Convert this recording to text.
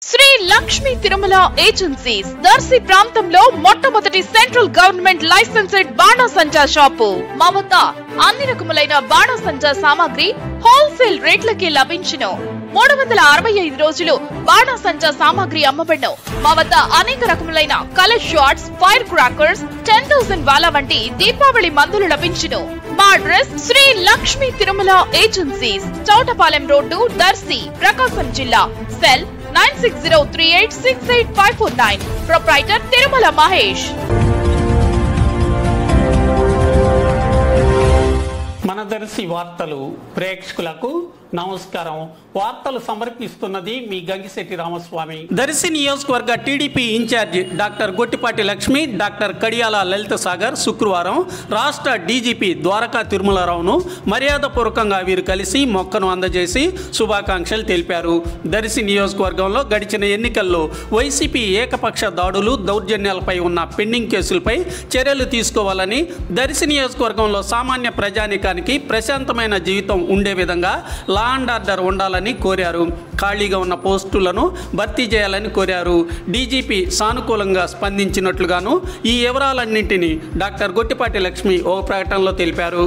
Shri Lakshmi Tirumala agencies Darsi ప్రాంతంలో మొట్టమొదటి central government licensed బాణసంచా shop. మా వద్ద అన్ని రకములైన బాణసంచా సామాగ్రి హోల్సేల్ రేట్లకి లభించును. 365 రోజులు బాణసంచా సామాగ్రి అమ్మబడును. మా వద్ద అనేక రకములైన కలర్ షాట్స్, ఫైర్ క్రాకర్స్, 10,000 వాలా వంటి దీపావళి మందులు లభించును. మా address Sri Lakshmi Tirumala agencies, Chowtapalem road, Darsi, Prakasam జిల్లా. సెల్ 9603868549. Proprietor Tirumala Mahesh. మన దర్శి వార్తలు ప్రేక్షకులకు నమస్కారం. వార్తలు సమర్పిస్తున్నది మీ గంగిశెట్టి రామస్వామి. దర్శి నియోజకవర్గ TDP incharge doctor Gottipati Lakshmi, doctor Kadiyala Lalitha Sagar శుక్రవారం రాష్ట్ర డీజీపీ ద్వారకా తిరుమలరావును మర్యాదపూర్వకంగా వీరు కలిసి మొక్కను అందజేసి శుభాకాంక్షలు తెలిపారు. దర్శి నియోజకవర్గంలో గడిచిన ఎన్నికల్లో వైసీపీ ఏకపక్ష దాడులు, దౌర్జన్యాలపై ఉన్న పెండింగ్ కేసులపై చర్యలు తీసుకోవాలని, దర్శి నియోజకవర్గంలో సామాన్య ప్రజానికానికి ప్రశాంతమైన జీవితం ఉండే విధంగా లా అండ్ ఆర్డర్ ఉండాలని కోరారు. ఖాళీగా ఉన్న పోస్టులను భర్తీ చేయాలని కోరారు. డీజీపీ సానుకూలంగా స్పందించినట్లుగాను ఈ వివరాలన్నింటినీ డాక్టర్ గొట్టిపాటి లక్ష్మి ఓ ప్రకటనలో తెలిపారు.